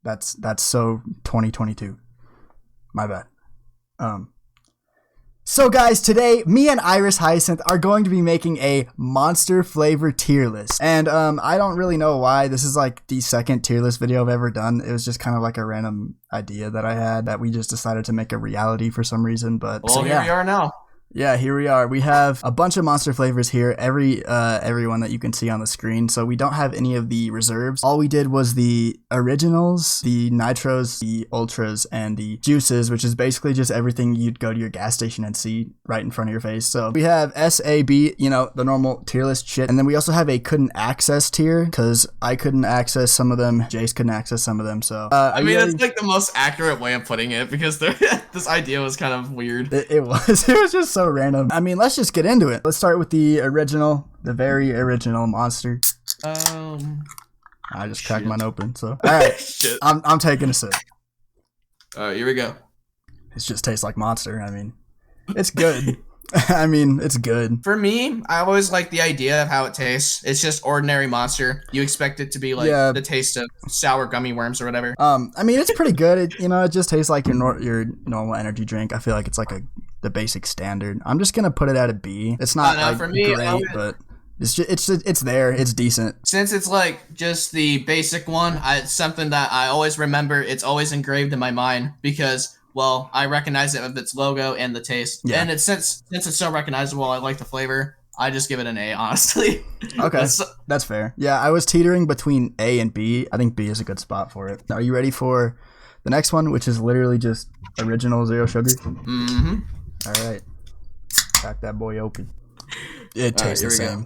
That's so 2022. My bad. So guys, today me and Iris Hyacinth are going to be making a monster flavor tier list. And I don't really know why. This is like the second tier list video I've ever done. It was just kind of like a random idea that I had that we just decided to make a reality for some reason. But well, so, yeah. Here we are now. Yeah, here we are. We have a bunch of monster flavors here, everyone that you can see on the screen. So we don't have any of the reserves. All we did was the originals, the nitros, the ultras, and the juices, which is basically just everything you'd go to your gas station and see right in front of your face. So we have S, A, B, you know, the normal tier list shit. And then we also have a couldn't access tier because I couldn't access some of them. Jace couldn't access some of them. So I mean, that's like the most accurate way of putting it because this idea was kind of weird. It was just so random. I mean, let's just get into it. Let's start with the original, the very original monster. I just cracked mine open, so. All right, I'm taking a sip. All right, here we go. It just tastes like monster. I mean, it's good. I mean, it's good. For me, I always like the idea of how it tastes. It's just ordinary monster. You expect it to be like the taste of sour gummy worms or whatever. I mean, it's pretty good. It just tastes like your normal energy drink. I feel like it's like the basic standard. I'm just gonna put it at a B. It's not like for me, great, but it's there. It's decent. Since it's like just the basic one, it's something that I always remember. It's always engraved in my mind because, well, I recognize it with its logo and the taste. Yeah. And since it's so recognizable, I like the flavor. I just give it an A, honestly. Okay, that's fair. Yeah, I was teetering between A and B. I think B is a good spot for it. Are you ready for the next one, which is literally just original zero sugar? Mm-hmm. All right, crack that boy open. It tastes the same.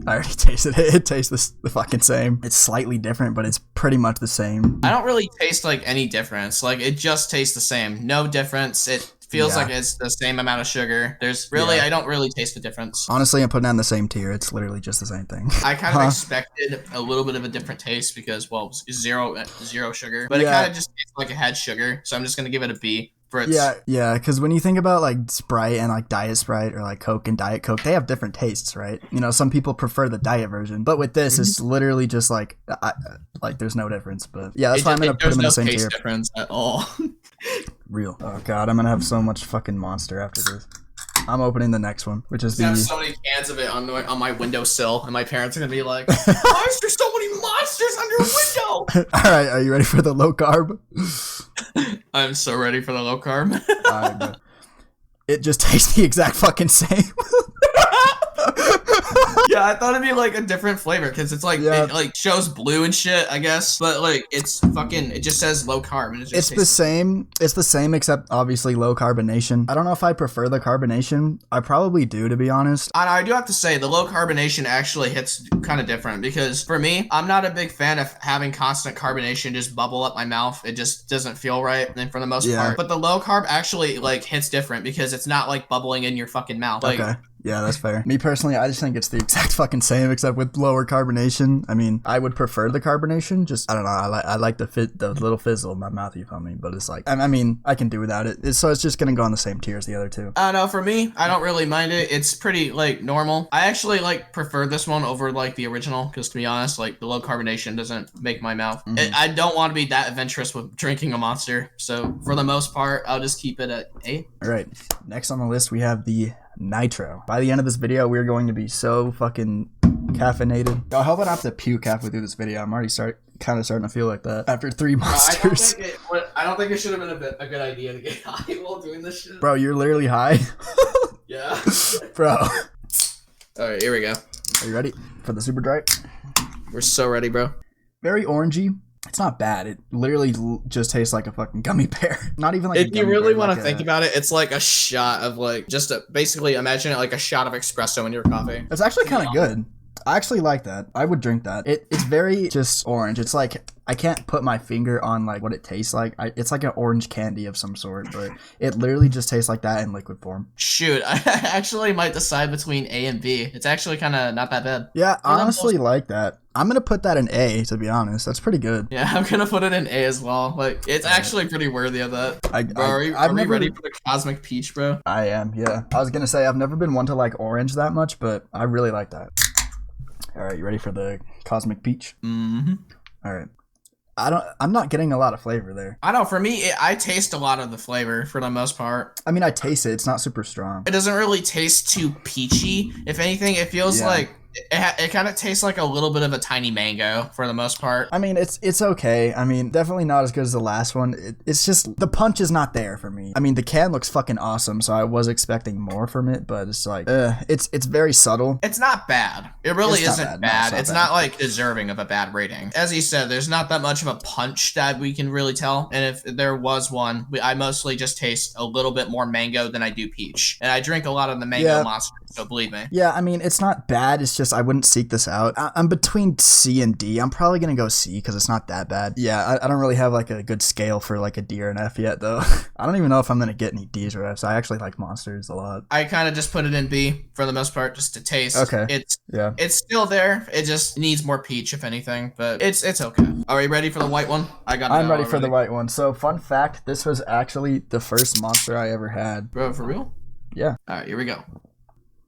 I already tasted it. It tastes the fucking same. It's slightly different, but it's pretty much the same. I don't really taste like any difference. Like it just tastes the same. No difference. It feels like it's the same amount of sugar. There's really, I don't really taste the difference. Honestly, I'm putting it on the same tier. It's literally just the same thing. I kind of expected a little bit of a different taste because, well, zero sugar, but it kind of just tastes like it had sugar. So I'm just gonna give it a B. Yeah, because when you think about like Sprite and like Diet Sprite or like Coke and Diet Coke, they have different tastes, right? You know, some people prefer the diet version, but with this, it's literally just like there's no difference. But yeah, that's why I'm gonna put them in the same tier. There's no taste difference at all. Real. Oh god, I'm gonna have so much fucking monster after this. I'm opening the next one, which is have so many cans of it on my windowsill, and my parents are gonna be like, "Why is there so many monsters on your window?" All right, are you ready for the low carb? I'm so ready for the low carb. All right, bro. It just tastes the exact fucking same. Yeah, I thought it'd be like a different flavor because it's like it like shows blue and shit, I guess. But like it just says low carb. And it's the same. It's the same except obviously low carbonation. I don't know if I prefer the carbonation. I probably do, to be honest. I do have to say the low carbonation actually hits kind of different because for me, I'm not a big fan of having constant carbonation just bubble up my mouth. It just doesn't feel right, and for the most part. But the low carb actually like hits different because it's not like bubbling in your fucking mouth. Like, okay. Yeah, that's fair. Me personally, I just think it's the exact fucking same except with lower carbonation. I mean, I would prefer the carbonation. Just, I don't know. I like the little fizzle in my mouth, you feel me? But it's like, I mean, I can do without it. So it's just going to go on the same tier as the other two. No, for me, I don't really mind it. It's pretty, like, normal. I actually, like, prefer this one over, like, the original because, to be honest, like, the low carbonation doesn't make my mouth. I don't want to be that adventurous with drinking a monster. So, for the most part, I'll just keep it at A. All right. Next on the list, we have the Nitro. By the end of this video, we're going to be so fucking caffeinated. I hope I don't have to puke halfway through this video. I'm already kind of starting to feel like that after 3 monsters. I don't think it should have been a good idea to get high while doing this shit. Bro, you're literally high. Yeah. Bro. All right, here we go. Are you ready for the super dry? We're so ready, bro. Very orangey. It's not bad. It literally just tastes like a fucking gummy bear. Not even like if you really want to think about it, it's like a shot of like basically imagine it like a shot of espresso in your coffee. It's actually kind of good. I actually like that. I would drink that. It's very just orange. It's like I can't put my finger on like what it tastes like. It's like an orange candy of some sort, but it literally just tastes like that in liquid form. Shoot, I actually might decide between A and B. It's actually kind of not that bad. Yeah, I honestly like that. I'm gonna put that in A, to be honest. That's pretty good. Yeah, I'm gonna put it in A as well. Like, it's actually pretty worthy of that. Bro, are we ready for the Cosmic Peach, bro? I am, yeah. I was gonna say, I've never been one to like orange that much, but I really like that. All right, you ready for the Cosmic Peach? Mm-hmm. All right. I'm not getting a lot of flavor there. I know, for me, I taste a lot of the flavor for the most part. I mean, I taste it. It's not super strong. It doesn't really taste too peachy. If anything, it feels like it kind of tastes like a little bit of a tiny mango for the most part. I mean, it's okay. I mean, definitely not as good as the last one. It's just the punch is not there for me. I mean, the can looks fucking awesome, so I was expecting more from it, but it's like, it's very subtle. It's not bad. It really isn't bad. No, it's not like deserving of a bad rating. As you said, there's not that much of a punch that we can really tell, and if there was one, I mostly just taste a little bit more mango than I do peach, and I drink a lot of the mango monster, so believe me. Yeah, I mean, it's not bad. It's just I wouldn't seek this out. I'm between C and D. I'm probably gonna go C because it's not that bad. Yeah, I don't really have like a good scale for like a D or an F yet though. I don't even know if I'm gonna get any D's or F's. I actually like monsters a lot. I kind of just put it in B for the most part, just to taste. Okay. It's still there. It just needs more peach, if anything, but it's okay. Are we ready for the white one? I'm ready for the white one. So fun fact, this was actually the first monster I ever had. Bro, for real? Yeah. All right, here we go.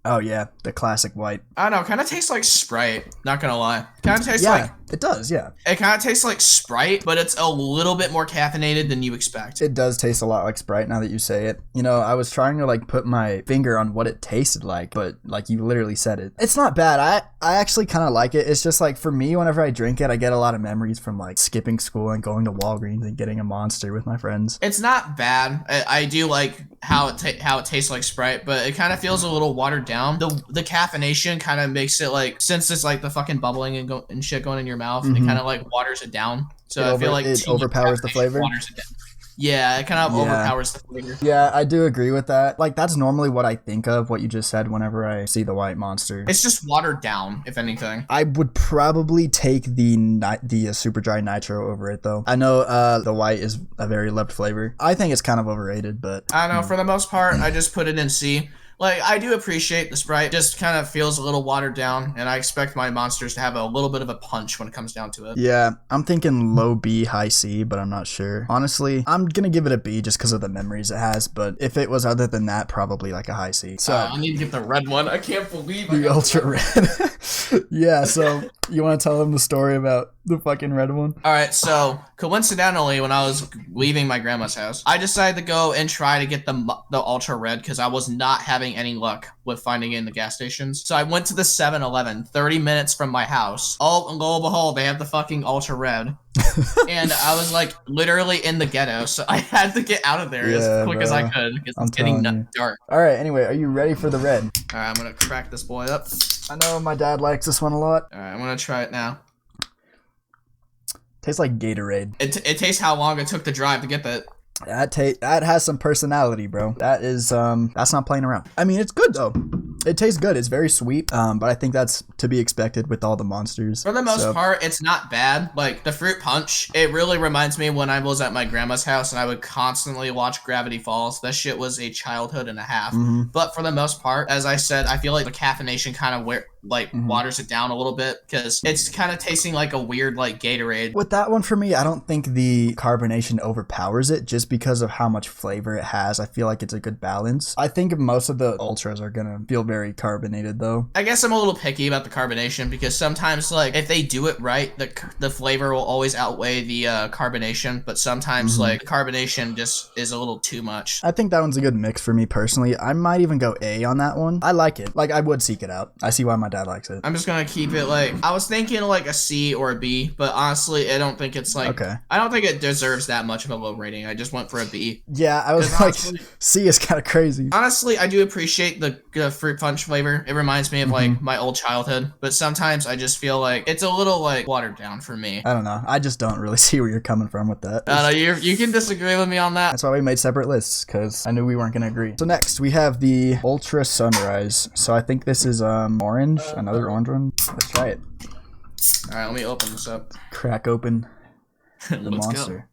Oh yeah, the classic white. I don't know, kind of tastes like Sprite, not gonna lie. Kind of tastes like... it does, yeah. It kind of tastes like Sprite, but it's a little bit more caffeinated than you expect. It does taste a lot like Sprite now that you say it. You know, I was trying to like put my finger on what it tasted like, but like you literally said it. It's not bad. I actually kind of like it. It's just like for me, whenever I drink it, I get a lot of memories from like skipping school and going to Walgreens and getting a monster with my friends. It's not bad. I do like how it tastes like Sprite, but it kind of feels a little watered down. The caffeination kind of makes it like, since it's like the fucking bubbling and shit going in your mouth, it kind of like waters it down. So I feel like it overpowers the flavor. Yeah, it kind of overpowers the flavor. Yeah, I do agree with that. Like, that's normally what I think of, what you just said, whenever I see the white monster. It's just watered down, if anything. I would probably take the super dry nitro over it, though. I know the white is a very loved flavor. I think it's kind of overrated, but... I don't know, for the most part, I just put it in C. Like, I do appreciate the Sprite, just kind of feels a little watered down, and I expect my monsters to have a little bit of a punch when it comes down to it. Yeah, I'm thinking low B, high C, but I'm not sure. Honestly, I'm gonna give it a B just because of the memories it has, but if it was other than that, probably like a high C. So I need to get the red one. I can't believe the ultra red. Yeah, so you want to tell them the story about the fucking red one? All right, so coincidentally, when I was leaving my grandma's house, I decided to go and try to get the ultra red because I was not having any luck with finding it in the gas stations. So I went to the 7-Eleven, 30 minutes from my house. Oh, and lo and behold, they have the fucking ultra red. And I was like literally in the ghetto, so I had to get out of there as quick as I could because it's getting dark. All right, anyway, are you ready for the red? All right, I'm gonna crack this boy up. I know my dad likes this one a lot. All right, I'm gonna try it now. Tastes like Gatorade. It tastes how long it took to drive to get that. That has some personality, bro. That is that's not playing around. I mean, it's good though. It tastes good. It's very sweet. But I think that's to be expected with all the monsters. For the most part, it's not bad. Like the fruit punch, it really reminds me when I was at my grandma's house and I would constantly watch Gravity Falls. That shit was a childhood and a half. But for the most part, as I said, I feel like the caffeination kind of waters it down a little bit because it's kind of tasting like a weird like Gatorade. With that one for me, I don't think the carbonation overpowers it just because of how much flavor it has. I feel like it's a good balance. I think most of the ultras are gonna feel very carbonated though. I guess I'm a little picky about the carbonation because sometimes like if they do it right, the flavor will always outweigh the carbonation, but sometimes like carbonation just is a little too much. I think that one's a good mix for me personally. I might even go A on that one. I like it. Like I would seek it out. I see why my dad likes it. I'm just gonna keep it like I was thinking like a C or a B, but honestly I don't think it's like I don't think it deserves that much of a low rating. I just went for a B. Yeah, I was like C is kind of crazy. Honestly, I do appreciate the fruit punch flavor. It reminds me of like my old childhood, but sometimes I just feel like it's a little like watered down for me. I don't know. I just don't really see where you're coming from with that. I don't know, you can disagree with me on that. That's why we made separate lists because I knew we weren't gonna agree. So next we have the Ultra Sunrise. So I think this is orange, another orange one. Let's try it. All right, let me open this up. Crack open the monster.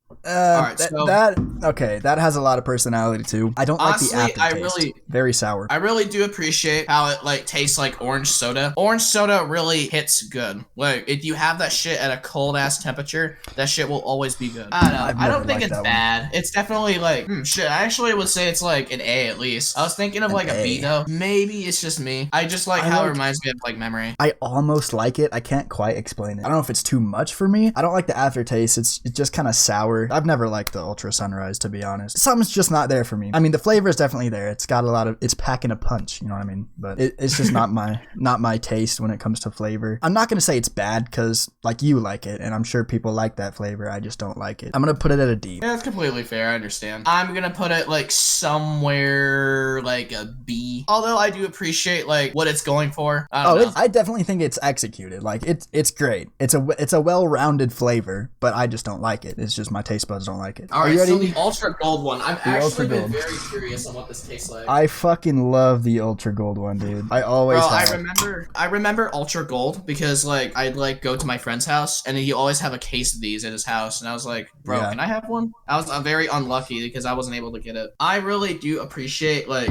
Go. Alright, so that has a lot of personality too. I don't honestly, like the aftertaste. Very sour. I really do appreciate how it like tastes like orange soda. Orange soda really hits good. Like if you have that shit at a cold ass temperature, that shit will always be good. I don't know. I don't think it's bad. It's definitely like shit. I actually would say it's like an A at least. I was thinking of like a B though. Maybe it's just me. I just like how it reminds me of like memory. I almost like it. I can't quite explain it. I don't know if it's too much for me. I don't like the aftertaste. It's just kind of sour. I've never liked the Ultra Sunrise, to be honest. Something's just not there for me. I mean, the flavor is definitely there. It's got a lot of, it's packing a punch, you know what I mean? But it's just not my taste when it comes to flavor. I'm not gonna say it's bad because like you like it, and I'm sure people like that flavor. I just don't like it. I'm gonna put it at a D. Yeah, that's completely fair. I understand. I'm gonna put it like somewhere like a B. Although I do appreciate like what it's going for. I definitely think it's executed. Like it's great. It's a well-rounded flavor, but I just don't like it. It's just my taste buds don't like it. All right, so the Ultra Gold one. I'm actually been very curious on what this tastes like. I fucking love the Ultra Gold one, dude. I always I remember Ultra Gold because like I'd like go to my friend's house and he always have a case of these at his house, and I was like, bro, can I have one? I was very unlucky because I wasn't able to get it. I really do appreciate like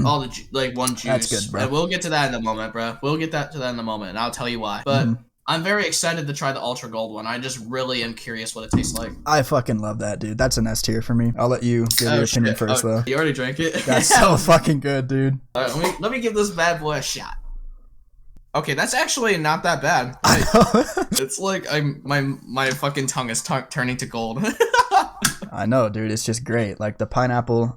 all the like one juice. That's good, bro. And we'll get to that in a moment, bro. We'll get to that in a moment, and I'll tell you why. But I'm very excited to try the Ultra Gold one. I just really am curious what it tastes like. I fucking love that, dude. That's an S tier for me. I'll let you give your opinion first, though. You already drank it? That's so fucking good, dude. All right, let me give this bad boy a shot. Okay, that's actually not that bad. It's like my fucking tongue is turning to gold. I know, dude. It's just great. Like the pineapple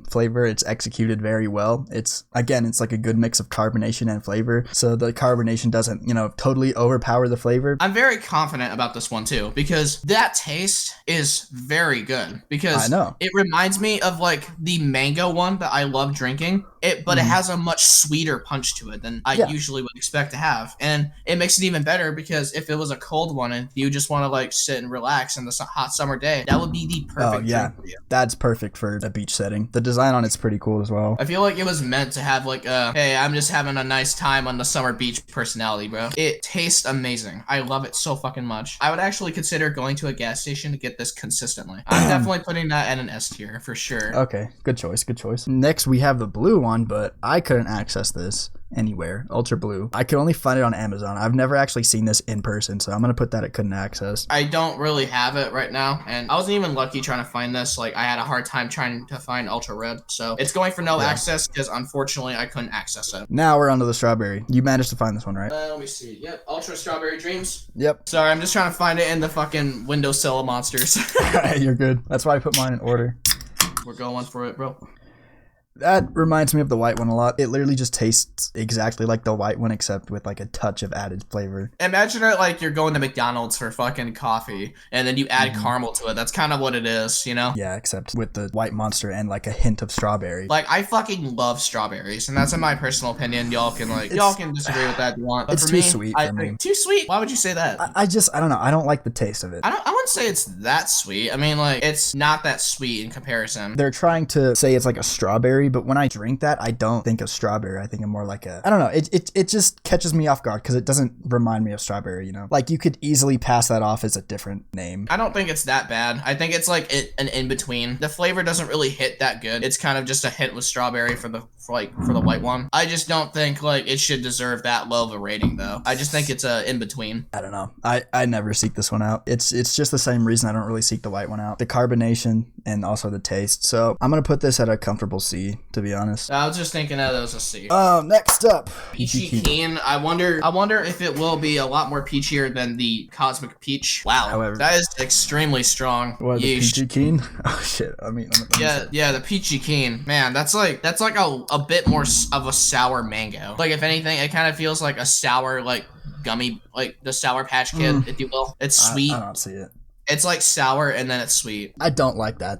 flavor, it's executed very well. It's like a good mix of carbonation and flavor. So the carbonation doesn't, totally overpower the flavor. I'm very confident about this one too because that taste is very good. Because I know it reminds me of like the mango one that I love drinking. But it has a much sweeter punch to it than I usually would expect to have, and it makes it even better because if it was a cold one and you just want to like sit and relax in the hot summer day, that would be the perfect drink for you. That's perfect for a beach setting. The design on it's pretty cool as well. I feel like it was meant to have like a hey, I'm just having a nice time on the summer beach personality, bro. It tastes amazing. I love it so fucking much. I would actually consider going to a gas station to get this consistently. I'm definitely putting that at an S tier for sure. Okay, good choice. Next we have the blue one, but I couldn't access this anywhere. Ultra Blue. I could only find it on Amazon. I've never actually seen this in person, so I'm gonna put that at couldn't access. I don't really have it right now, and I wasn't even lucky trying to find this. Like I had a hard time trying to find Ultra Red, so it's going for no access because unfortunately I couldn't access it. Now we're onto the strawberry. You managed to find this one, right? Let me see. Yep, Ultra Strawberry Dreams. Yep. Sorry, I'm just trying to find it in the fucking windowsill of monsters. You're good. That's why I put mine in order. We're going for it, bro. That reminds me of the white one a lot. It literally just tastes exactly like the white one, except with like a touch of added flavor. Imagine it like you're going to McDonald's for fucking coffee, and then you add caramel to it. That's kind of what it is, you know? Yeah, except with the white monster and like a hint of strawberry. Like, I fucking love strawberries, and that's in my personal opinion. Y'all can disagree with that if you want. But it's for too me, sweet for me. Too sweet? Why would you say that? I don't know. I don't like the taste of it. I wouldn't say it's that sweet. I mean, like, it's not that sweet in comparison. They're trying to say it's like a strawberry, but when I drink that, I don't think of strawberry. I think of more like I don't know. It just catches me off guard because it doesn't remind me of strawberry, you know? Like, you could easily pass that off as a different name. I don't think it's that bad. I think it's like an in-between. The flavor doesn't really hit that good. It's kind of just a hit with strawberry for the white one. I just don't think like it should deserve that low of a rating though. I just think it's a in-between. I don't know. I never seek this one out. It's just the same reason I don't really seek the white one out. The carbonation and also the taste. So I'm gonna put this at a comfortable C, to be honest. I was just thinking that was a C. Next up, Peachy Keen. I wonder if it will be a lot more peachier than the Cosmic Peach. Wow, however, that is extremely strong. What, the Peachy Keen? Oh shit! I mean, yeah, the Peachy Keen. Man, that's like a bit more of a sour mango. Like if anything, it kind of feels like a sour like gummy, like the Sour Patch Kid, if you will. It's sweet. I don't see it. It's like sour and then it's sweet. I don't like that.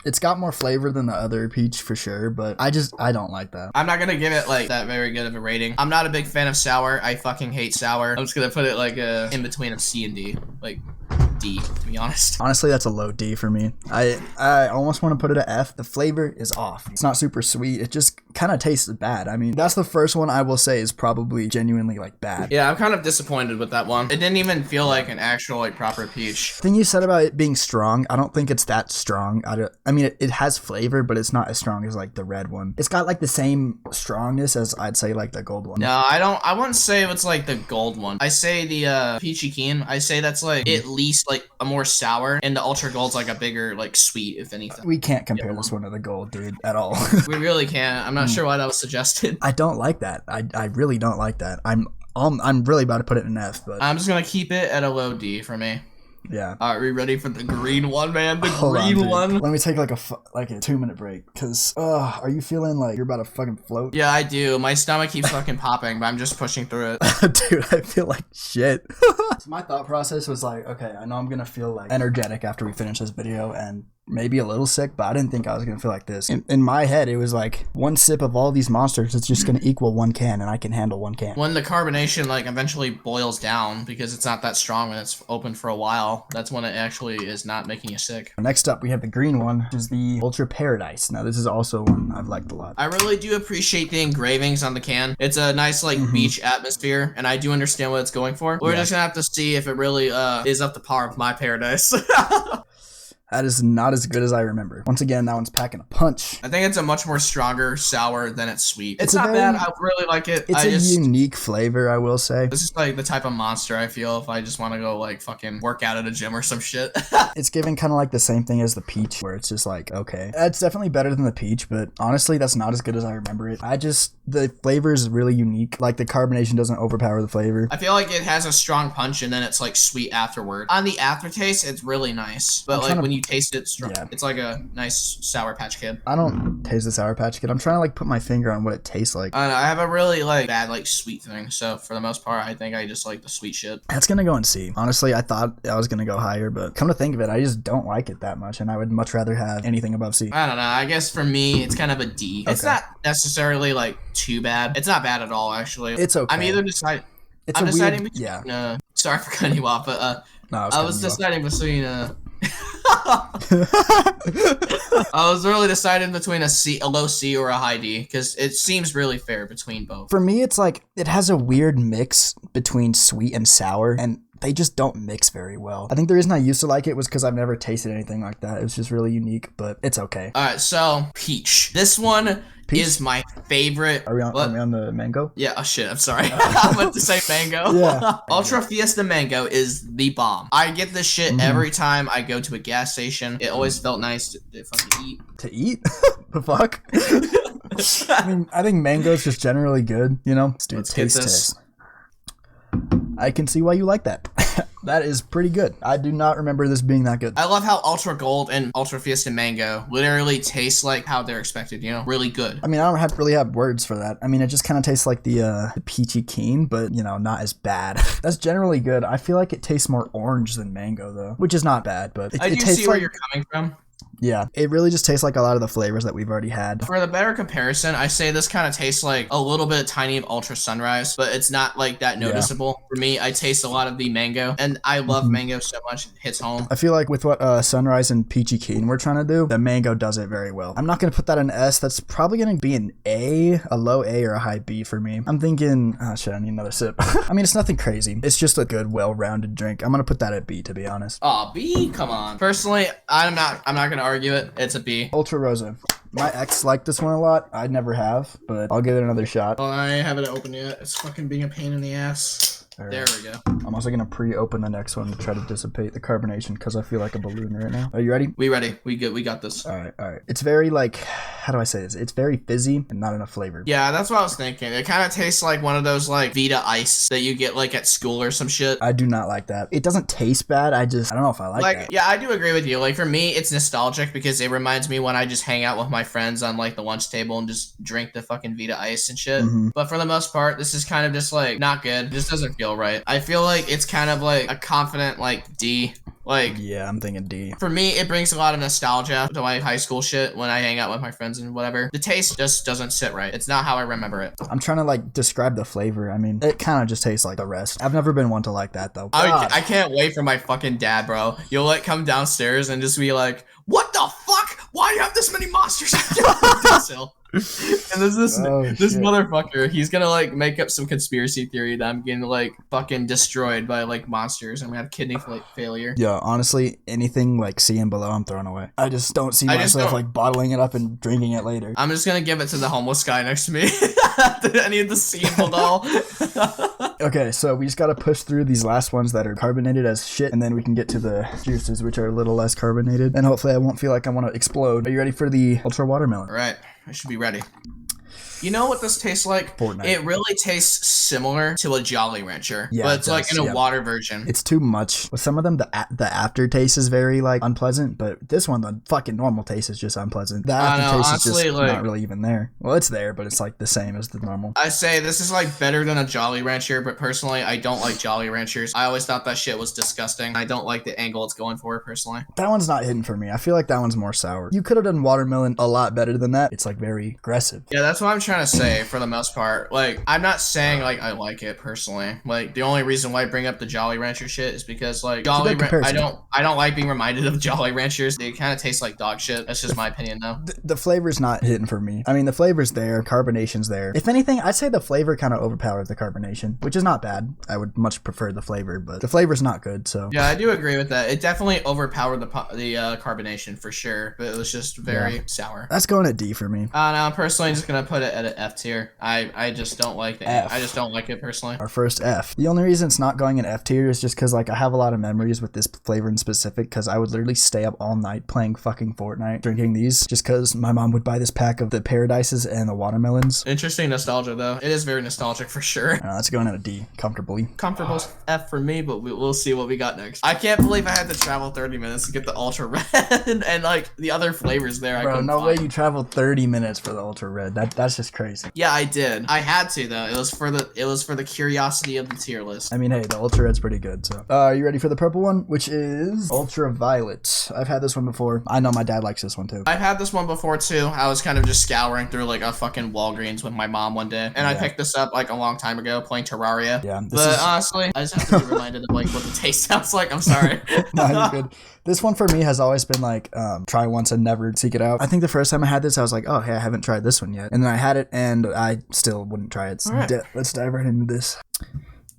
It's got more flavor than the other peach for sure, but I don't like that. I'm not gonna give it like that very good of a rating. I'm not a big fan of sour. I fucking hate sour. I'm just gonna put it like in between of C and D, like D, to be honest. Honestly, that's a low D for me. I almost want to put it at F. The flavor is off. It's not super sweet. It just kind of tastes bad. I mean, that's the first one I will say is probably genuinely like bad. Yeah, I'm kind of disappointed with that one. It didn't even feel like an actual like proper peach. Thing you said about it being strong, I don't think it's that strong. I mean, it has flavor, but it's not as strong as like the red one. It's got like the same strongness as I'd say like the gold one. No, I wouldn't say it's like the gold one. I say the Peachy Keen. I say that's like at least like a more sour, and the Ultra Gold's like a bigger like sweet, if anything. We can't compare this one to the gold, dude, at all. We really can't. I'm not sure why that was suggested. I don't like that. I really don't like that. I'm really about to put it in F, but I'm just gonna keep it at a low D for me. Yeah. All right, we ready for the green one, man? The Hold on, green dude. one. Let me take like a 2-minute break, cause are you feeling like you're about to fucking float? Yeah, I do. My stomach keeps fucking popping, but I'm just pushing through it. Dude, I feel like shit. So my thought process was like, okay, I know I'm gonna feel like energetic after we finish this video and maybe a little sick, but I didn't think I was gonna feel like this. In my head, it was like one sip of all these monsters, it's just gonna equal 1 can, and I can handle 1 can. When the carbonation like eventually boils down because it's not that strong when it's open for a while, that's when it actually is not making you sick. Next up, we have the green one, which is the Ultra Paradise. Now, this is also one I've liked a lot. I really do appreciate the engravings on the can. It's a nice like beach atmosphere, and I do understand what it's going for. We're just gonna have to see if it really is up to par with my Paradise. That is not as good as I remember. Once again, that one's packing a punch. I think it's a much more stronger sour than it's sweet. It's a not very- bad. I really like it. It's a unique flavor, I will say. This is like the type of monster I feel if I just want to go like fucking work out at a gym or some shit. It's giving kind of like the same thing as the peach, where it's just like, okay. It's definitely better than the peach, but honestly, that's not as good as I remember it. The flavor is really unique. Like, the carbonation doesn't overpower the flavor. I feel like it has a strong punch and then it's like sweet afterward. On the aftertaste, it's really nice. But like when you taste it strong, it's like a nice Sour Patch Kid. I don't taste the Sour Patch Kid. I'm trying to like put my finger on what it tastes like. I don't know. I have a really like bad like sweet thing. So for the most part, I think I just like the sweet shit. That's gonna go in C. Honestly, I thought I was gonna go higher, but come to think of it, I just don't like it that much, and I would much rather have anything above C. I don't know. I guess for me, it's kind of a D. It's not necessarily like too bad. It's not bad at all, actually. It's okay. I'm either deciding. It's I'm a deciding weird, between. yeah. Sorry for cutting you off, but No, I was deciding between. I was really deciding between a low C or a high D because it seems really fair between both. For me, it's like it has a weird mix between sweet and sour, and they just don't mix very well. I think the reason I used to like it was because I've never tasted anything like that. It was just really unique, but it's okay. All right, so peach. This one is my favorite. Are we on the mango? Yeah. Oh shit. I'm sorry. I meant to say mango. Yeah. Ultra Fiesta Mango is the bomb. I get this shit every time I go to a gas station. It always felt nice to fucking eat. To eat? The fuck? I mean, I think mango is just generally good, you know? Let's taste this. I can see why you like that. That is pretty good. I do not remember this being that good. I love how Ultra Gold and Ultra Fiesta Mango literally taste like how they're expected, you know? Really good. I mean, I don't really have words for that. I mean, it just kind of tastes like the Peachy Keen, but, you know, not as bad. That's generally good. I feel like it tastes more orange than mango, though, which is not bad, but I do see where you're coming from. Yeah, it really just tastes like a lot of the flavors that we've already had. For the better comparison, I say this kind of tastes like a little bit tiny of Ultra Sunrise, but it's not like that noticeable. For me, I taste a lot of the mango, and I love mango so much, it hits home. I feel like with what Sunrise and Peachy Keen we're trying to do, the mango does it very well. I'm not going to put that in S. That's probably going to be an A, a low A, or a high B for me. I'm thinking, oh shit, I need another sip. I mean, it's nothing crazy. It's just a good, well-rounded drink. I'm going to put that at B, to be honest. Oh, B? Come on. Personally, I'm not going to argue it. It's a B. Ultra Rosa. My ex liked this one a lot. I never have, but I'll give it another shot. Well, I haven't opened yet. It's fucking being a pain in the ass. Right. There we go. I'm also gonna pre-open the next one to try to dissipate the carbonation because I feel like a balloon right now. Are you ready? We ready. We good. We got this. All right. It's very like, how do I say this? It's very fizzy and not enough flavor. Yeah, that's what I was thinking. It kind of tastes like one of those like Vita Ice that you get like at school or some shit. I do not like that. It doesn't taste bad. I don't know if I like that. Yeah, I do agree with you. Like for me, it's nostalgic because it reminds me when I just hang out with my friends on like the lunch table and just drink the fucking Vita Ice and shit. But for the most part, this is kind of just like not good. This doesn't feel right. I feel like it's kind of like a confident like D. Like, yeah, I'm thinking D. For me, it brings a lot of nostalgia to my high school shit when I hang out with my friends and whatever. The taste just doesn't sit right. It's not how I remember it. I'm trying to like describe the flavor. I mean, it kind of just tastes like the rest. I've never been one to like that though. I can't wait for my fucking dad, bro. You'll like come downstairs and just be like, what the fuck? Why do you have this many monsters? And this shit. motherfucker, he's gonna like make up some conspiracy theory that I'm getting like fucking destroyed by like monsters and we have kidney failure. Yeah, honestly, anything like C and below, I'm throwing away. I just don't see myself like bottling it up and drinking it later. I'm just gonna give it to the homeless guy next to me. I need the C and below. Okay, so we just gotta push through these last ones that are carbonated as shit, and then we can get to the juices, which are a little less carbonated, and hopefully I won't feel like I want to explode. Are you ready for the Ultra Watermelon? All right, I should be ready. You know what this tastes like? Fortnite. It really tastes similar to a Jolly Rancher, Yeah, but it's like in a yeah. water version. It's too much. With some of them, the aftertaste is very like unpleasant, but this one, the fucking normal taste is just unpleasant. The aftertaste is just not really even there. Well, it's there, but it's like the same as the normal. I say this is like better than a Jolly Rancher, but personally, I don't like Jolly Ranchers. I always thought that shit was disgusting. I don't like the angle it's going for, personally. That one's not hitting for me. I feel like that one's more sour. You could have done watermelon a lot better than that. It's like very aggressive. Yeah, that's what I'm trying to say for the most part. Like, I'm not saying like I like it personally. Like, the only reason why I bring up the Jolly Rancher shit is because like I don't like being reminded of Jolly Ranchers. They kind of taste like dog shit. That's just my opinion though. The flavor's not hitting for me. I mean, the flavor's there, carbonation's there. If anything, I'd say the flavor kind of overpowered the carbonation, which is not bad. I would much prefer the flavor, but the flavor's not good. So yeah, I do agree with that. It definitely overpowered the carbonation for sure, but it was just very sour. That's going at D for me. No, I'm personally just gonna put it at an F tier. I just don't like it. I just don't like it personally. Our first F. The only reason it's not going in F tier is just because like I have a lot of memories with this flavor in specific, because I would literally stay up all night playing fucking Fortnite drinking these just because my mom would buy this pack of the Paradises and the watermelons. Interesting nostalgia though. It is very nostalgic for sure. That's going at a D comfortably. Comfortable F for me, but we'll see what we got next. I can't believe I had to travel 30 minutes to get the Ultra Red and like the other flavors there. Bro, no way you traveled 30 minutes for the Ultra Red. That's just crazy. Yeah, I did. I had to though. It was for the curiosity of the tier list. I mean, hey, the Ultra Red's pretty good. So, are you ready for the purple one, which is Ultraviolet? I've had this one before. I know my dad likes this one too. I've had this one before too. I was kind of just scouring through like a fucking Walgreens with my mom one day, and I picked this up like a long time ago playing Terraria. Yeah, but honestly, I just have to be reminded of like what the taste sounds like. I'm sorry. No, you're good. This one for me has always been like, try once and never seek it out. I think the first time I had this, I was like, oh, hey, I haven't tried this one yet. And then I had it and I still wouldn't try it. So let's dive right into this.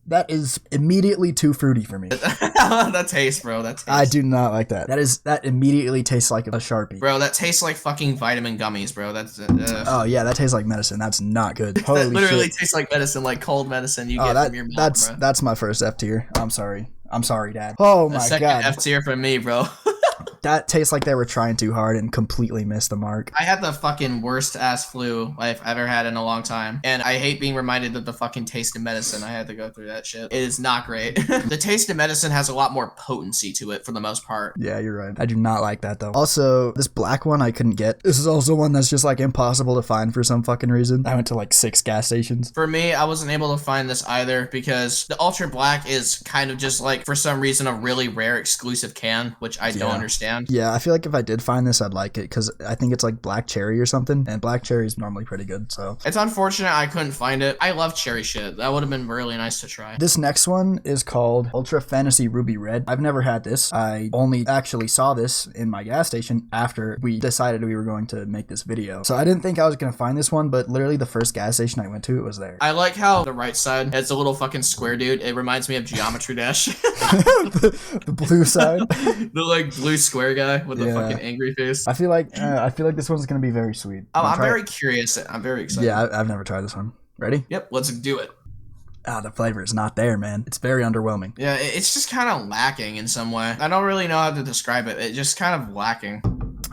That is immediately too fruity for me. That taste, bro. That taste. I do not like that. That immediately tastes like a Sharpie. Bro, that tastes like fucking vitamin gummies, bro. That's oh yeah, that tastes like medicine. That's not good. Holy that literally shit. tastes like medicine, like cold medicine you get from your mom, bro. That's my first F tier. I'm sorry, Dad. Oh my second god. F tier from me, bro. That tastes like they were trying too hard and completely missed the mark. I had the fucking worst ass flu I've ever had in a long time. And I hate being reminded of the fucking taste of medicine. I had to go through that shit. It is not great. The taste of medicine has a lot more potency to it for the most part. Yeah, you're right. I do not like that though. Also, this black one I couldn't get. This is also one that's just like impossible to find for some fucking reason. I went to like 6 gas stations. For me, I wasn't able to find this either because the Ultra Black is kind of just like, for some reason, a really rare exclusive can, which I don't understand. Yeah, I feel like if I did find this, I'd like it because I think it's like black cherry or something, and black cherry is normally pretty good. So it's unfortunate I couldn't find it. I love cherry shit. That would have been really nice to try. This next one is called Ultra Fantasy Ruby Red. I've never had this. I only actually saw this in my gas station after we decided we were going to make this video. So I didn't think I was gonna find this one, but literally the first gas station I went to, it was there. I like how the right side has a little fucking square dude. It reminds me of Geometry Dash. the blue side, the like blue square guy with the fucking angry face. I feel like this one's gonna be very sweet. I'm very curious. I'm very excited. Yeah, I've never tried this one. Ready? Yep, let's do it. The flavor is not there, man. It's very underwhelming. Yeah, it's just kind of lacking in some way. I don't really know how to describe it. It's just kind of lacking.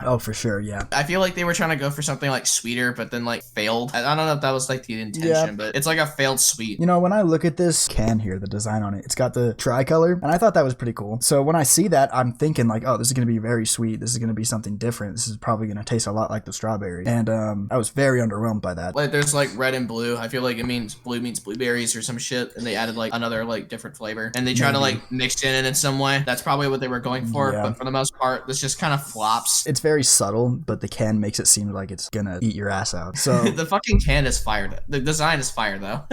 Oh, for sure, yeah. I feel like they were trying to go for something like sweeter, but then like failed. I don't know if that was like the intention, but it's like a failed sweet. You know, when I look at this can here, the design on it, it's got the tricolor, and I thought that was pretty cool. So when I see that, I'm thinking like, oh, this is going to be very sweet. This is going to be something different. This is probably going to taste a lot like the strawberry. And I was very underwhelmed by that. Like there's like red and blue. I feel like it means blue means blueberries or some shit, and they added like another like different flavor. And they try to like mix it in some way. That's probably what they were going for, but for the most part, this just kind of flops. It's very subtle, but the can makes it seem like it's gonna eat your ass out. So the fucking can is fired. The design is fire though.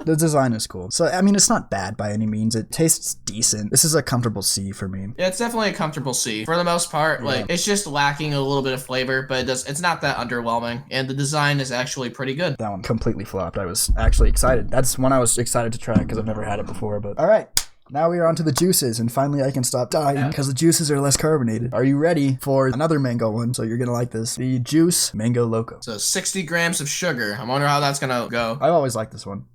The design is cool. So, I mean, it's not bad by any means. It tastes decent. This is a comfortable C for me. Yeah, it's definitely a comfortable C. For the most part, like, it's just lacking a little bit of flavor, but it's not that underwhelming. And the design is actually pretty good. That one completely flopped. I was actually excited. That's one I was excited to try because I've never had it before. But all right. Now we are onto the juices, and finally I can stop dying because the juices are less carbonated. Are you ready for another mango one? So you're gonna like this. The Juice Mango Loco. So 60 grams of sugar. I wonder how that's gonna go. I've always liked this one.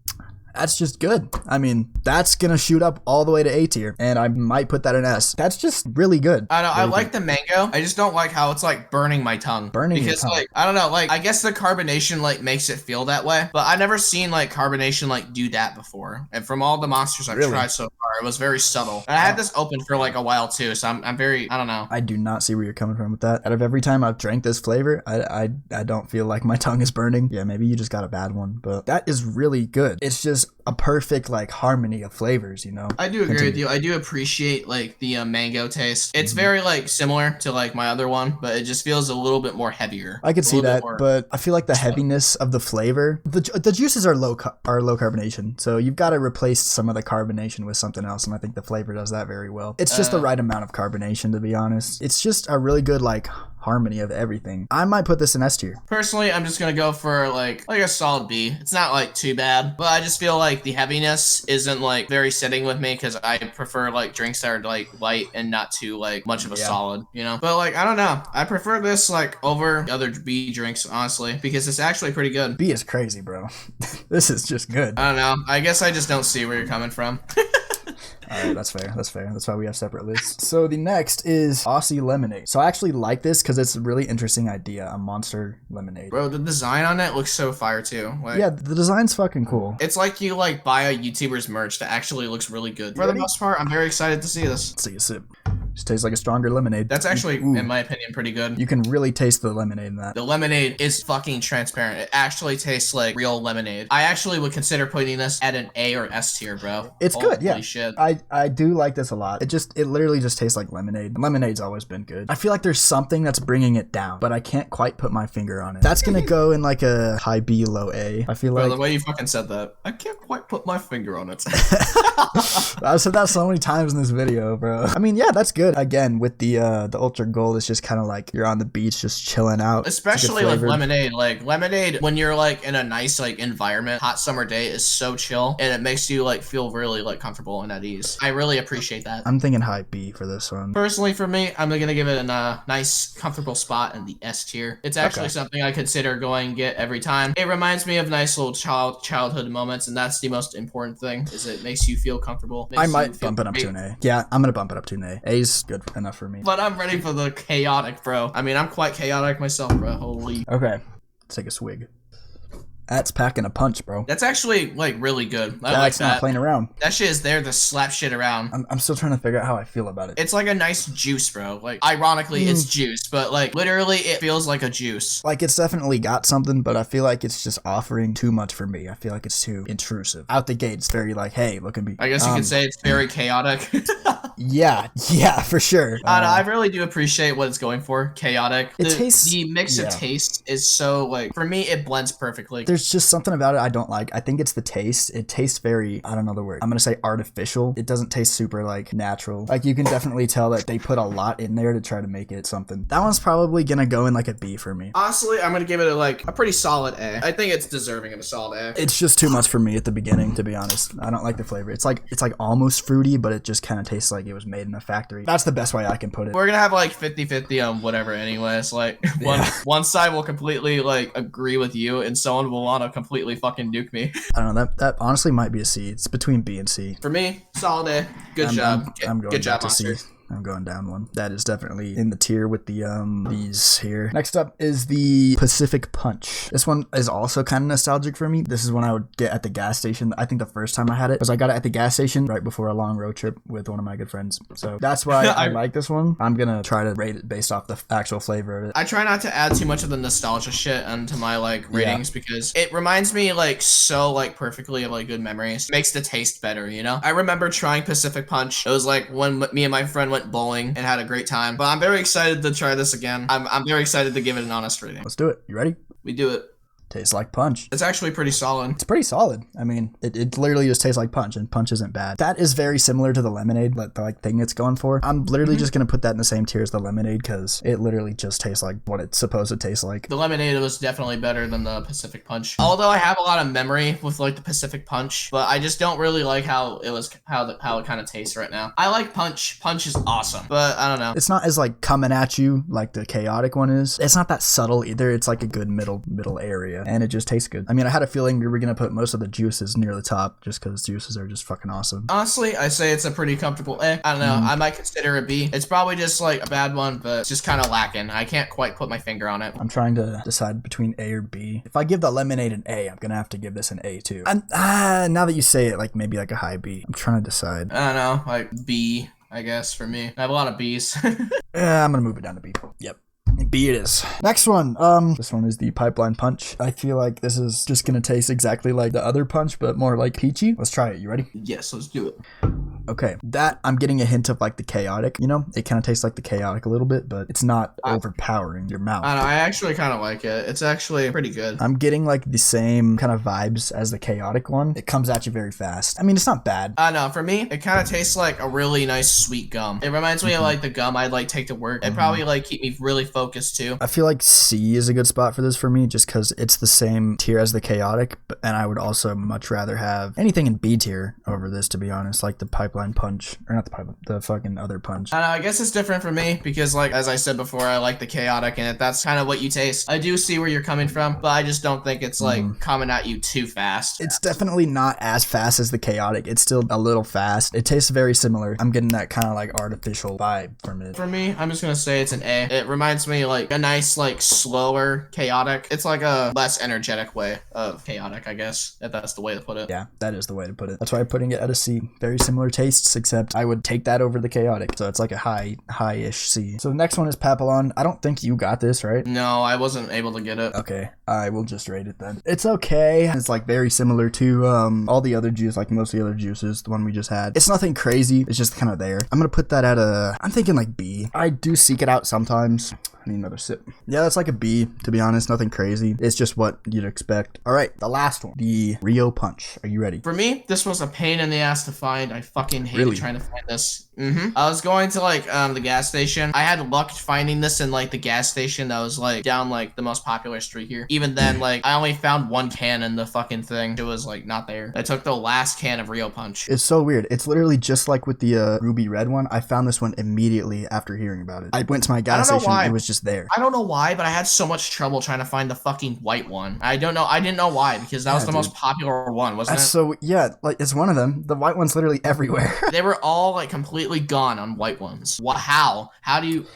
That's just good. I mean, that's gonna shoot up all the way to A tier, and I might put that in S. That's just really good. I know. I like the mango. I just don't like how it's like burning my tongue. Because like I don't know. Like I guess the carbonation like makes it feel that way, but I've never seen like carbonation like do that before. And from all the monsters I've tried so far, it was very subtle. And I had this open for like a while too, so I'm very I don't know. I do not see where you're coming from with that. Out of every time I've drank this flavor, I don't feel like my tongue is burning. Yeah, maybe you just got a bad one, but that is really good. It's just a perfect like harmony of flavors, you know. I do agree with you. I do appreciate like the mango taste. It's very like similar to like my other one, but it just feels a little bit more heavier. I could see that, but I feel like the heaviness of the flavor, the juices are low carbonation, so you've got to replace some of the carbonation with something else, and I think the flavor does that very well. It's just the right amount of carbonation, to be honest. It's just a really good like harmony of everything. I might put this in S tier. Personally, I'm just gonna go for like a solid B. It's not like too bad, but I just feel like the heaviness isn't like very sitting with me because I prefer like drinks that are like light and not too like much of a solid, you know. But like I don't know, I prefer this like over other B drinks honestly because it's actually pretty good. B is crazy, bro. This is just good. I don't know. I guess I just don't see where you're coming from. All right, that's fair. That's fair. That's why we have separate lists. So the next is Aussie Lemonade. So I actually like this because it's a really interesting idea, a monster lemonade. Bro, the design on it looks so fire too. Like, yeah, the design's fucking cool. It's like you like buy a YouTuber's merch that actually looks really good. For the most part, I'm very excited to see this. Let's take a sip. Just tastes like a stronger lemonade. That's actually, in my opinion, pretty good. You can really taste the lemonade in that. The lemonade is fucking transparent. It actually tastes like real lemonade. I actually would consider putting this at an A or S tier, bro. It's good, yeah. Holy shit. I do like this a lot. It literally just tastes like lemonade. Lemonade's always been good. I feel like there's something that's bringing it down, but I can't quite put my finger on it. That's gonna go in like a high B, low A. I feel like the way you fucking said that, I can't quite put my finger on it. I've said that so many times in this video, bro. I mean, yeah, that's good. Again, with the Ultra Gold, it's just kind of like you're on the beach just chilling out. Especially with lemonade. Like lemonade, when you're like in a nice like environment, hot summer day is so chill, and it makes you like feel really like comfortable and at ease. I really appreciate that. I'm thinking high B for this one. Personally, for me, I'm gonna give it a nice, comfortable spot in the S tier. It's actually something I consider going and get every time. It reminds me of nice little childhood moments, and that's the most important thing. Is it makes you feel comfortable. I might bump it up to an A. Yeah, I'm gonna bump it up to an A. A's good enough for me. But I'm ready for the chaotic, bro. I mean, I'm quite chaotic myself, bro. Holy. Okay, let's take a swig. That's packing a punch, bro. That's actually like really good. I like That's that. Not playing around. That shit is there to slap shit around. I'm still trying to figure out how I feel about it. It's like a nice juice, bro. Like ironically, it's juice, but like literally, it feels like a juice. Like it's definitely got something, but I feel like it's just offering too much for me. I feel like it's too intrusive. Out the gate, it's very like, hey, look at me. I guess you could say it's very chaotic. Yeah, for sure. I really do appreciate what it's going for. Chaotic. The mix of taste is so like for me, it blends perfectly. There's just something about it I don't like. I think it's the taste. It tastes very, I don't know the word. I'm gonna say artificial. It doesn't taste super like natural. Like you can definitely tell that they put a lot in there to try to make it something. That one's probably gonna go in like a B for me. Honestly, I'm gonna give it a pretty solid A. I think it's deserving of a solid A. It's just too much for me at the beginning, to be honest. I don't like the flavor. It's like almost fruity, but it just kind of tastes like it was made in a factory. That's the best way I can put it. We're gonna have like 50-50 on whatever anyways. Like one side will completely like agree with you and someone will want to completely fucking nuke me. I don't know. That honestly might be a C. It's between B and C. For me, solid A. Good job. I'm going good job, to C. I'm going down one. That is definitely in the tier with the these here. Next up is the Pacific Punch. This one is also kind of nostalgic for me. This is one I would get at the gas station. I think the first time I had it was I got it at the gas station right before a long road trip with one of my good friends. So that's why I like this one. I'm gonna try to rate it based off the actual flavor of it. I try not to add too much of the nostalgia shit into my like ratings because it reminds me like so like perfectly of like good memories. It makes the taste better, you know? I remember trying Pacific Punch. It was like when me and my friend went bowling and had a great time. But I'm very excited to try this again. I'm very excited to give it an honest rating. Let's do it. You ready? We do it. Tastes like punch. It's actually pretty solid. It's pretty solid. I mean, it literally just tastes like punch, and punch isn't bad. That is very similar to the lemonade, the like thing it's going for. I'm literally just gonna put that in the same tier as the lemonade because it literally just tastes like what it's supposed to taste like. The lemonade was definitely better than the Pacific Punch. Although I have a lot of memory with like the Pacific Punch, but I just don't really like how it kind of tastes right now. I like punch. Punch is awesome, but I don't know. It's not as like coming at you like the chaotic one is. It's not that subtle either. It's like a good middle area, and it just tastes good. I mean, I had a feeling we were gonna put most of the juices near the top just because juices are just fucking awesome. Honestly, I say it's a pretty comfortable I don't know. I might consider it B. It's probably just like a bad one, but it's just kind of lacking. I can't quite put my finger on it. I'm trying to decide between A or B. If I give the lemonade an A, I'm gonna have to give this an A too. And now that you say it, like maybe like a high B. I'm trying to decide. I don't know, like B, I guess for me. I have a lot of B's. Yeah, I'm gonna move it down to B. Yep. B it is. Next one. This one is the Pipeline Punch. I feel like this is just gonna taste exactly like the other punch, but more like peachy. Let's try it. You ready? Yes, let's do it. Okay, that I'm getting a hint of like the chaotic, you know? It kind of tastes like the chaotic a little bit, but it's not overpowering your mouth. I don't know, I actually kind of like it. It's actually pretty good. I'm getting like the same kind of vibes as the chaotic one. It comes at you very fast. I mean, it's not bad. I know, for me, it kind of tastes like a really nice sweet gum. It reminds me of like the gum I'd like take to work. It probably like keep me really focused too. I feel like C is a good spot for this for me just because it's the same tier as the chaotic, and I would also much rather have anything in B tier over this, to be honest, like the Pipeline Punch, or not the pipeline, the fucking other punch. I don't know, I guess it's different for me because like, as I said before, I like the chaotic and that's kind of what you taste. I do see where you're coming from, but I just don't think it's like coming at you too fast. It's definitely not as fast as the chaotic. It's still a little fast. It tastes very similar. I'm getting that kind of like artificial vibe from it. For me, I'm just gonna say it's an A. It reminds me like a nice like slower chaotic. It's like a less energetic way of chaotic, I guess, if that's the way to put it. Yeah, that is the way to put it. That's why I'm putting it at a C. Very similar tastes, except I would take that over the chaotic. So it's like a high-ish C. So the next one is Papillon. I don't think you got this, right? No, I wasn't able to get it. Okay, I will just rate it then. It's okay. It's like very similar to all the other juice, like most of the other juices, the one we just had. It's nothing crazy. It's just kind of there. I'm gonna put that at I'm thinking like B. I do seek it out sometimes. I need another sip. Yeah, that's like a B, to be honest. Nothing crazy. It's just what you'd expect. All right, the last one. The Rio Punch. Are you ready? For me, this was a pain in the ass to find. I fucking hated trying to find this. I was going to like the gas station. I had luck finding this in like the gas station that was like down like the most popular street here. Even then, like I only found one can in the fucking thing. It was like not there. I took the last can of Rio Punch. It's so weird. It's literally just like with the Ruby Red one. I found this one immediately after hearing about it. I went to my gas station. Why. It was just there. I don't know why, but I had so much trouble trying to find the fucking white one. I don't know. I didn't know why because that was the most popular one, wasn't it? So yeah, like it's one of them. The white one's literally everywhere. They were all like completely gone on white ones. How do you...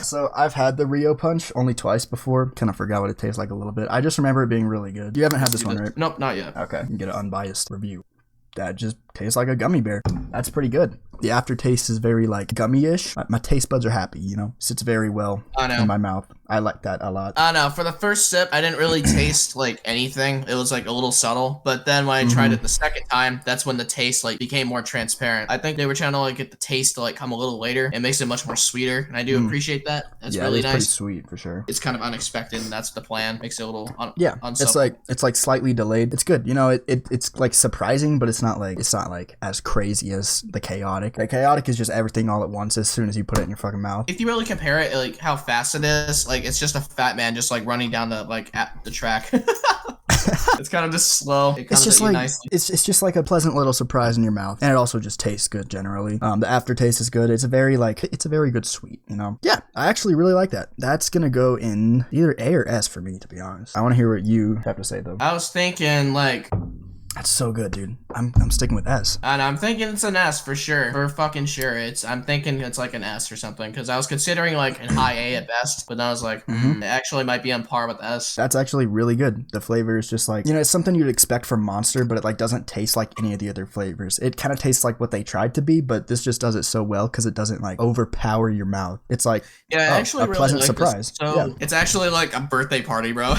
So I've had the Rio Punch only twice before. Kind of forgot what it tastes like a little bit. I just remember it being really good. You haven't had this one, right? Nope, not yet. Okay, you can get an unbiased review. That just tastes like a gummy bear. That's pretty good. The aftertaste is very like gummy-ish. My taste buds are happy, you know? Sits very well in my mouth. I like that a lot. I know. For the first sip, I didn't really taste like anything. It was like a little subtle. But then when I tried it the second time, that's when the taste like became more transparent. I think they were trying to like get the taste to like come a little later. It makes it much more sweeter, and I do appreciate that. That's really nice. Pretty sweet for sure. It's kind of unexpected, and that's the plan. Makes it a little unsubtle. It's like slightly delayed. It's good. You know, it's like surprising, but it's not like as crazy as the chaotic. The chaotic is just everything all at once as soon as you put it in your fucking mouth. If you really compare it, like how fast it is, like it's just a fat man just like running down the track. It's kind of just slow. It's just like it's just like a pleasant little surprise in your mouth, and it also just tastes good generally. The aftertaste is good. It's a very good sweet, you know. Yeah, I actually really like that. That's gonna go in either A or S for me, to be honest. I want to hear what you have to say though. I was thinking like. That's so good, dude. I'm sticking with S. And I'm thinking it's an S for sure. For fucking sure. I'm thinking it's like an S or something. Because I was considering like an high A at best. But then I was like, it actually might be on par with S. That's actually really good. The flavor is just like, you know, it's something you'd expect from Monster, but it like doesn't taste like any of the other flavors. It kind of tastes like what they tried to be, but this just does it so well because it doesn't like overpower your mouth. It's like actually a really pleasant like surprise. This. So it's actually like a birthday party, bro.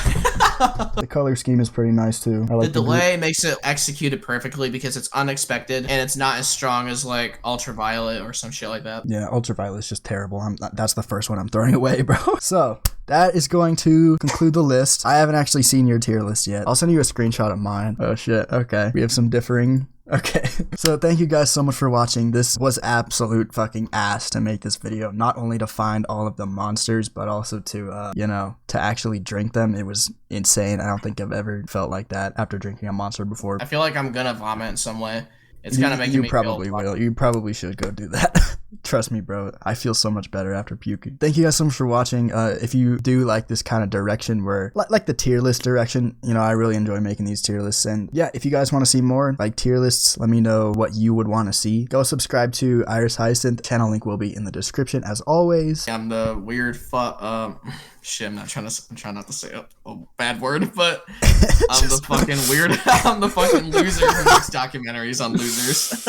The color scheme is pretty nice too. I like the delay makes it executed perfectly because it's unexpected and it's not as strong as like Ultraviolet or some shit like that. Yeah, Ultraviolet is just terrible. That's the first one I'm throwing away, bro. So that is going to conclude the list. I haven't actually seen your tier list yet. I'll send you a screenshot of mine. Oh shit, okay. We have some differing. Okay, so thank you guys so much for watching. This was absolute fucking ass to make this video. Not only to find all of the monsters, but also to, to actually drink them. It was insane. I don't think I've ever felt like that after drinking a monster before. I feel like I'm gonna vomit in some way. It's kind of making me probably feel will. You probably should go do that. Trust me, bro. I feel so much better after puking. Thank you guys so much for watching. If you do like this kind of direction where, like the tier list direction, I really enjoy making these tier lists. And yeah, if you guys want to see more like tier lists, let me know what you would want to see. Go subscribe to Iris Hyacinth. Channel link will be in the description as always. I'm the weird shit, I'm trying not to say a bad word, but I'm the fucking weird, I'm the fucking loser who makes documentaries on losers.